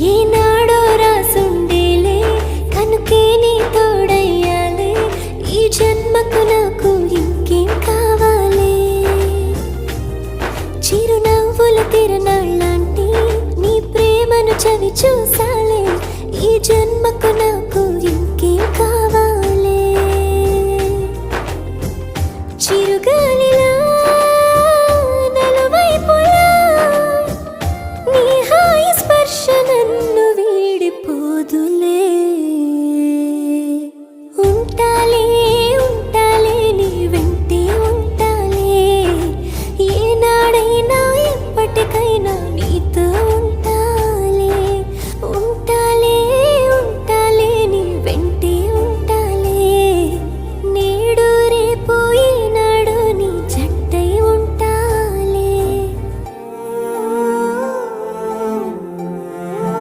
ఏనాడో రాసుండేలే కనుకే నీ తోడయ్యాలే ఈ జన్మకు నాకు ఇంకేం కావాలే చిరునవ్వుల తిరణాళ్ళంటి నీ ప్రేమను చవి చూసా